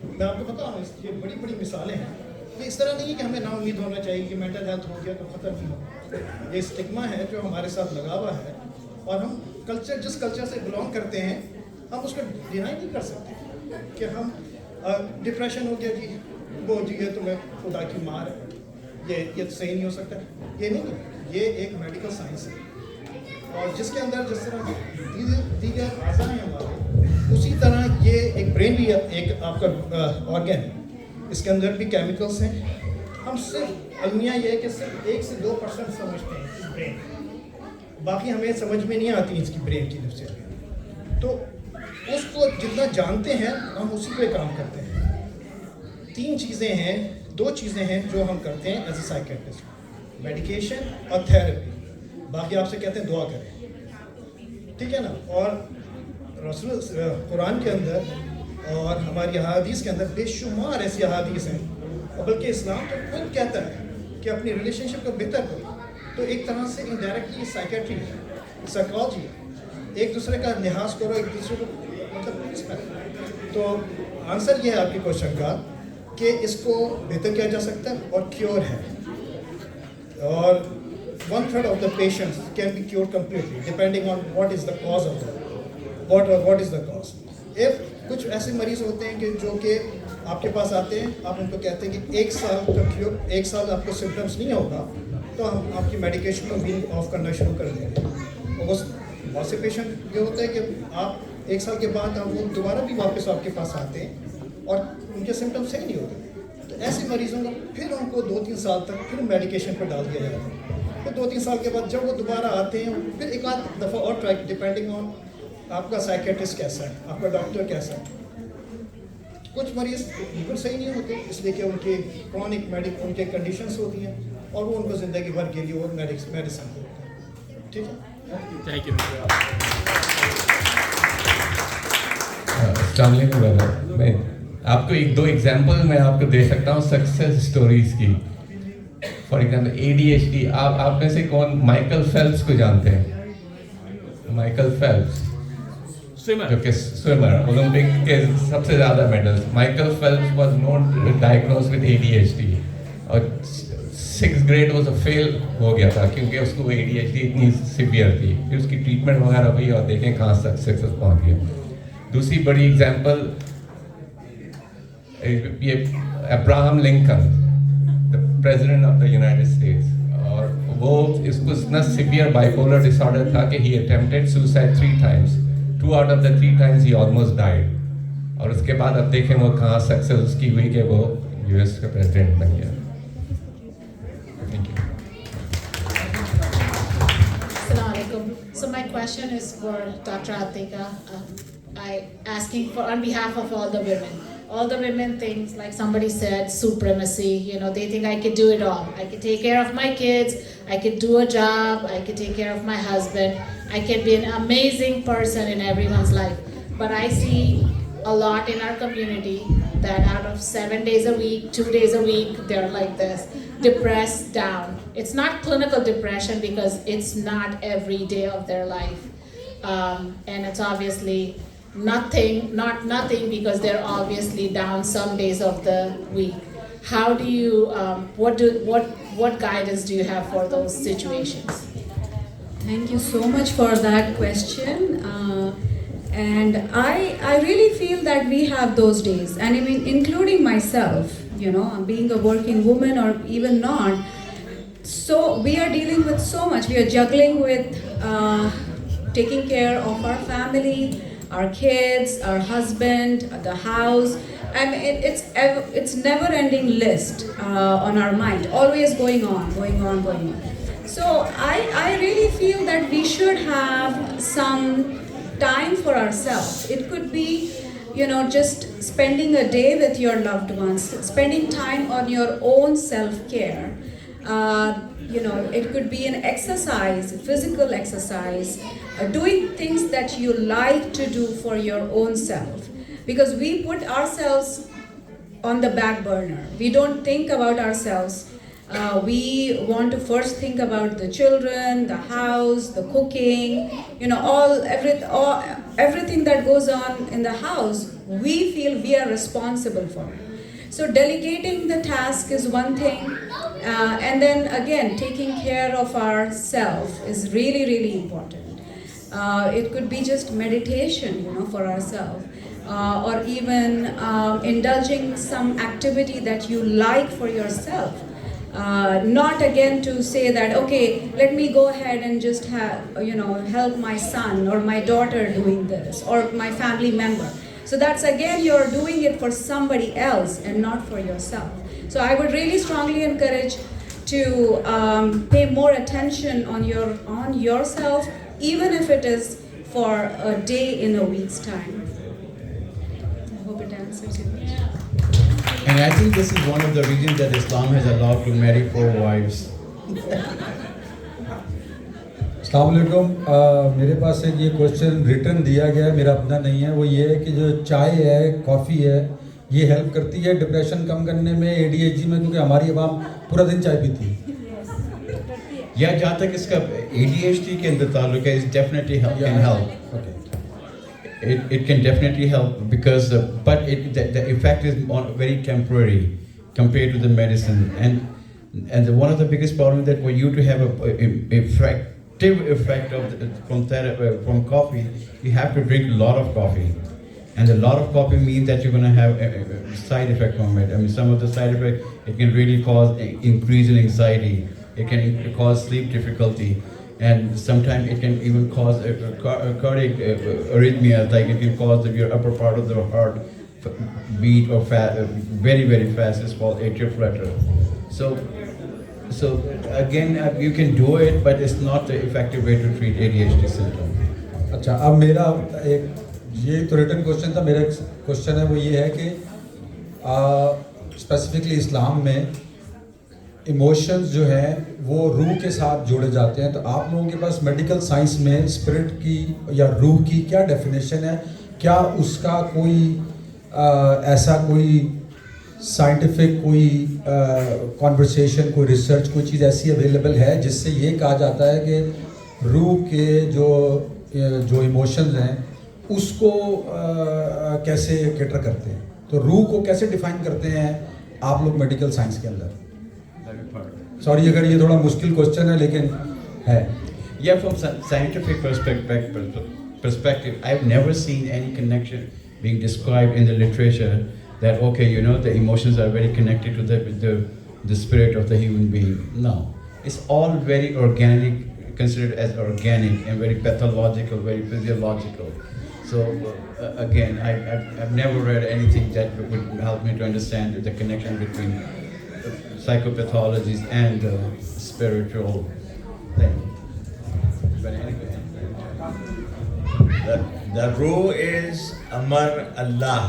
میں آپ کو بتاؤں یہ بڑی بڑی مثالیں ہیں. یہ اس طرح نہیں ہے کہ ہمیں نا امید ہونا چاہیے کہ مینٹل ہیلتھ ہو گیا تو ختم نہیں ہو. یہ اسٹگما ہے جو ہمارے ساتھ لگا ہوا ہے, اور ہم کلچر جس کلچر سے بلانگ کرتے ہیں ہم اس کو ڈینائی نہیں کر سکتے کہ ہم ڈپریشن ہو گیا جی, وہ جی یہ تمہیں خدا کی مار ہے, یہ صحیح نہیں ہو سکتا. یہ نہیں ہے, یہ ایک میڈیکل سائنس ہے, اور جس کے اندر جس طرح دیگر اعضاء ہیں ہمارے, اسی طرح یہ ایک برین بھی ایک آپ کا آرگن ہے, اس کے اندر بھی کیمیکلس ہیں. ہم صرف المیہ یہ ہے کہ صرف 1 سے 2% سمجھتے ہیں اس برین, باقی ہمیں سمجھ میں نہیں آتی اس کی برین کی نفسیت. تو اس کو جتنا جانتے ہیں ہم اسی پہ کام کرتے ہیں. 3 چیزیں ہیں, 2 چیزیں ہیں جو ہم کرتے ہیں ایز اے سائیکیٹرسٹ, میڈیکیشن اور تھیراپی. باقی آپ سے کہتے ہیں دعا کریں, ٹھیک ہے نا. اور رسول قرآن کے اندر और हमारी अहादीस के अंदर बेशुमार ऐसी अहादीस हैं, और बल्कि इस्लाम तो खुद कहता है कि अपनी रिलेशनशिप को बेहतर करो। तो एक तरह से इनडायरेक्टली साइकेट्री है, साइकोलॉजी है, एक दूसरे का लिहाज करो, एक दूसरे को मतलब प्लीज करो। तो आंसर ये है आपके क्वेश्चन का कि इसको बेहतर किया जा सकता है और क्योर है, और 1/3 of the patients can be cured completely depending on what is the cause of what is the cause. If कुछ ऐसे मरीज होते हैं कि जो कि आपके पास आते हैं, आप उनको कहते हैं कि 1 साल का क्योर, 1 साल आपको सिम्टम्स नहीं होगा, तो हम आपकी मेडिकेशन को वीन ऑफ करना शुरू कर देंगे। और बस बहुत से पेशेंट ये होता है कि आप 1 साल के बाद आप वो दोबारा भी वापस आपके पास आते हैं और उनके सिम्टम्स सही नहीं होते। तो ऐसे मरीजों को फिर उनको 2-3 साल तक फिर मेडिकेशन पर डाल दिया जाता है। फिर 2-3 साल के बाद जब वो दोबारा आते हैं, फिर एक आध दफ़ा और ट्राई, डिपेंडिंग ऑन आपका साइकेट्रिस्ट कैसा है, आपका डॉक्टर कैसा है। कुछ मरीज बिल्कुल सही नहीं होते, इसलिए कि उनकी क्रॉनिक उनके कंडीशंस होती हैं और वो उनको ज़िंदगी भर के लिए वो मेडिसिन होते हैं। ठीक है, थैंक यू। अस्सलाम वालेकुम ब्रदर, मैं आपको 1-2 एग्जांपल मैं आपको दे सकता हूँ सक्सेस स्टोरीज की। फॉर एग्जांपल ADHD, आप में से कौन माइकल फेल्प्स को जानते हैं? माइकल फेल्प्स जो कि स्विमर, ओलंपिक के सबसे ज़्यादा medals. Michael Phelps was not diagnosed with ADHD और 6th ग्रेड वो फेल हो गया था क्योंकि उसको ADHD इतनी सिवियर थी। फिर उसकी ट्रीटमेंट वगैरह हुई और देखें कहाँ सक्सेस पहुँच गया। दूसरी बड़ी एग्जांपल ये Abraham Lincoln, the president of the United states, और वो इसको इतना सिवियर बाइपोलर डिसऑर्डर था कि ही attempted suicide 3 times। 2 out of the 3 times he almost died। और उसके बाद अब देखें वो कहाँ सक्सेस उसकी हुई कि वो US का प्रेसिडेंट बन गया। Thank you. Assalamu alaikum. So my question is for Dr. Atika. I asking for on behalf of all the women. All the women think, like somebody said, supremacy. You know, they think I could do it all. I could take care of my kids. I could do a job. I could take care of my husband. I can be an amazing person in everyone's life. But I see a lot in our community that out of 7 days a week, 2 days a week, they're like this, depressed, down. It's not clinical depression because it's not every day of their life. And it's obviously not nothing because they're obviously down some days of the week. How do you, what guidance do you have for those situations? Thank you so much for that question. And I really feel that we have those days, and I mean, including myself, you know, being a working woman or even not. So we are dealing with so much. We are juggling with taking care of our family, our kids, our husband, the house. I mean, it's never-ending list on our mind, always going on. So I really feel that we should have some time for ourselves. It could be, you know, just spending a day with your loved ones, spending time on your own self-care. You know, it could be an exercise, physical exercise, doing things that you like to do for your own self. Because we put ourselves on the back burner. We don't think about ourselves. We want to first think about the children, the house, the cooking, you know, everything that goes on in the house, we feel we are responsible for. So delegating the task is one thing, and then again, taking care of ourselves is really, really important. It could be just meditation, you know, for ourselves, or even indulging some activity that you like for yourself. Not again to say that, okay, let me go ahead and just help my son or my daughter doing this, or my family member. So that's again, you're doing it for somebody else and not for yourself. So I would really strongly encourage to pay more attention on yourself, even if it is for a day in a week's time. I hope it answers your question. And I think this is one of the reasons that Islam has allowed to marry 4 wives. अस्सलामुअलैकुम मेरे पास एक ये question return दिया गया है, मेरा अपना नहीं है। वो ये है कि जो चाय है, कॉफ़ी है, ये हेल्प करती है डिप्रेशन कम करने में, ADHD में, क्योंकि हमारी आवाम पूरा दिन चाय पीती है। या जहाँ तक इसका ADHD के अंदर ताल्लुक है, it definitely can help. It can definitely help because but the effect is very temporary compared to the medicine, and one of the biggest problems that for you to have a effective effect from coffee, you have to drink a lot of coffee, and a lot of coffee means that you're going to have a side effect from it. I mean, some of the side effects, it can really cause increase in anxiety, it can cause sleep difficulty, and sometimes it can even cause cardiac arrhythmia, like it can cause your upper part of the heart beat or very very fast. It's called atrial flutter. So again, you can do it, but it's not the effective way to treat ADHD symptom. अच्छा, अब मेरा एक ये तो return question था, मेरा question है वो ये है कि स्पेसिफिकली इस्लाम में इमोशंस जो हैं वो रूह के साथ जोड़े जाते हैं। तो आप लोगों के पास मेडिकल साइंस में स्पिरिट की या रूह की क्या डेफिनेशन है? क्या उसका कोई ऐसा कोई साइंटिफिक कोई कॉन्वर्सेशन, कोई रिसर्च, कोई चीज़ ऐसी अवेलेबल है जिससे ये कहा जाता है कि रूह के जो इमोशंस हैं उसको कैसे कैटर करते हैं? तो रूह को कैसे डिफाइन करते हैं आप लोग मेडिकल साइंस के अंदर? सॉरी अगर ये थोड़ा मुश्किल क्वेश्चन है, लेकिन है। Yeah, from scientific perspective, I've never seen any connection being described in the literature that, okay, you know, the emotions are very connected to the spirit of the human being. No, it's all very organic, considered as organic, and very pathological, very physiological. So again, I've never read anything that would help me to understand the connection between psychopathologies and spiritual thing. But anyway, the ruh is Amar Allah,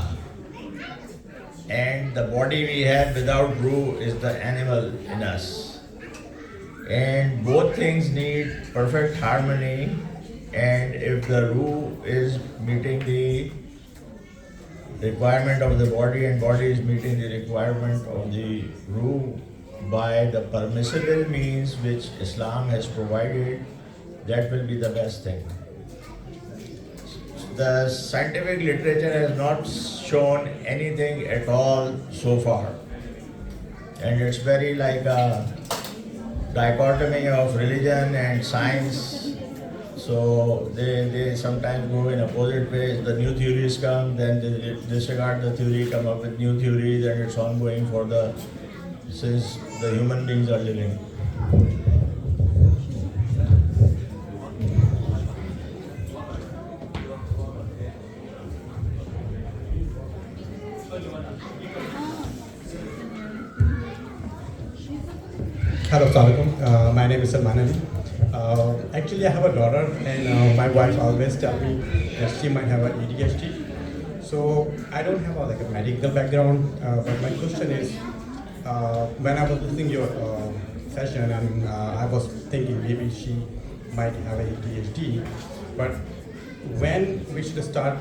and the body we have without ruh is the animal in us. And both things need perfect harmony, and if the ruh is meeting the requirement of the body and body is meeting the requirement of the ruh by the permissible means which Islam has provided, that will be the best thing. The scientific literature has not shown anything at all so far, and it's very like a dichotomy of religion and science. So they sometimes go in opposite ways. The new theories come, then they disregard the theory, come up with new theories, and it's ongoing since the human beings are living. Hello, Assalamualaikum. My name is Salman Ali. Actually, I have a daughter, and my wife always tells me that she might have an ADHD. So I don't have a medical background, but my question is, when I was listening to your session, and I was thinking maybe she might have ADHD, but when we should start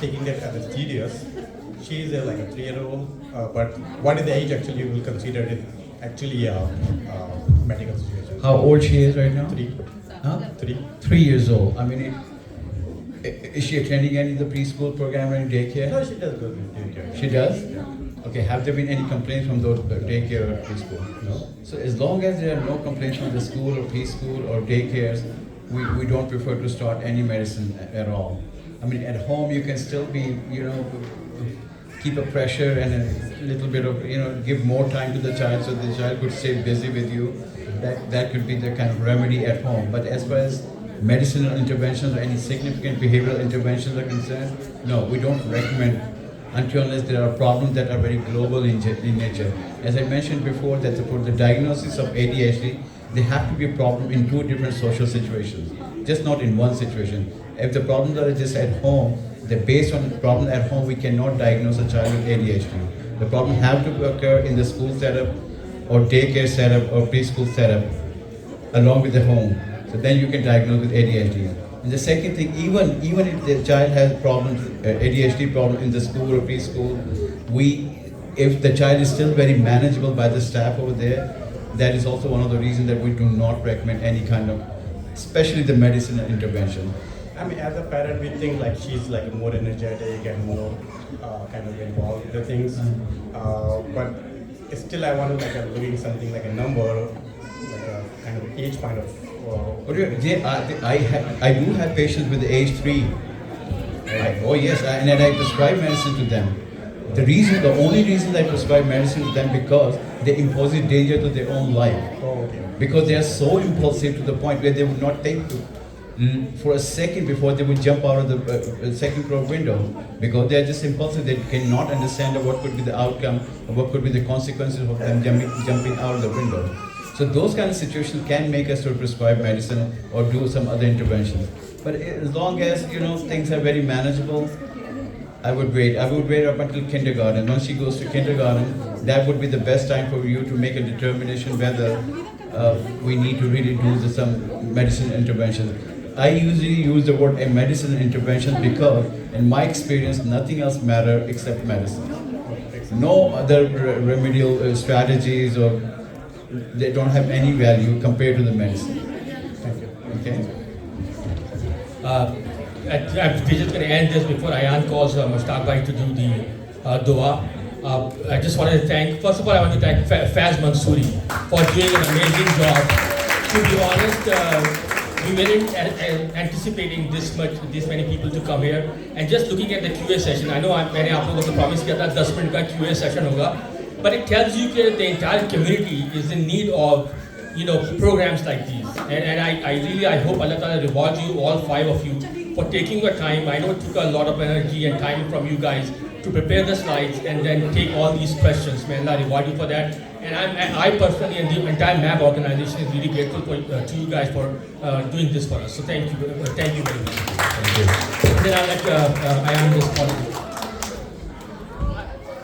taking that as a serious? She is like a 3-year-old, but what is the age actually you will consider it actually a medical situation? How old she is right now? 3. Huh? 3. 3 years old. I mean, is she attending any of the preschool program or any daycare? No, she does go to daycare. She does? Yeah. Okay, have there been any complaints from those daycare or preschool? No. So as long as there are no complaints from the school or preschool or daycares, we don't prefer to start any medicine at all. I mean, at home you can still be, keep a pressure and a little bit of, give more time to the child so the child could stay busy with you. That could be the kind of remedy at home. But as far as medicinal interventions or any significant behavioral interventions are concerned, no, we don't recommend until unless there are problems that are very global in nature. As I mentioned before, that for the diagnosis of ADHD, there have to be a problem in 2 different social situations, just not in one situation. If the problems are just at home, based on the problem at home, we cannot diagnose a child with ADHD. The problem have to occur in the school setup or daycare setup or preschool setup along with the home. So then you can diagnose with ADHD. And the second thing, even if the child has problems, ADHD problem in the school or preschool, if the child is still very manageable by the staff over there, that is also one of the reasons that we do not recommend any kind of, especially the medicine intervention. I mean, as a parent, we think like she's like more energetic and more kind of involved with the things. But still, I want to like doing something like a number, like a kind of age kind of. I do have patients with age 3. Oh yes, and then I prescribe medicine to them. The only reason I prescribe medicine to them because they impose a danger to their own life. Because they are so impulsive to the point where they would not think for a second before they would jump out of the second floor window, because they are just impulsive. They cannot understand what could be the outcome or what could be the consequences of them jumping out of the window. So those kind of situations can make us to prescribe medicine or do some other interventions. But as long as things are very manageable, I would wait. I would wait up until kindergarten. Once she goes to kindergarten, that would be the best time for you to make a determination whether we need to really do some medicine intervention. I usually use the word medicine intervention because, in my experience, nothing else matters except medicine. No other remedial strategies they don't have any value compared to the medicine. Thank you. Okay. We're just going to end this before Ayan calls Mushtaq Bhai to do the dua. I just wanted to thank, first of all, I want to thank Faz Mansoori for doing an amazing job. To be honest, we weren't anticipating this many people to come here. And just looking at the QA session, I know मैंने आप लोगों को promise किया था 10 minute का QA session होगा, but it tells you that the entire community is in need of programs like these. And I hope Allah Ta'ala rewards you, all 5 of you, for taking your time. I know it took a lot of energy and time from you guys to prepare the slides and then take all these questions. May Allah reward you for that. And I personally and the entire MAB organization is really grateful to you guys for doing this for us. So thank you very much. Thank you. And then I'll let Ayan just call it.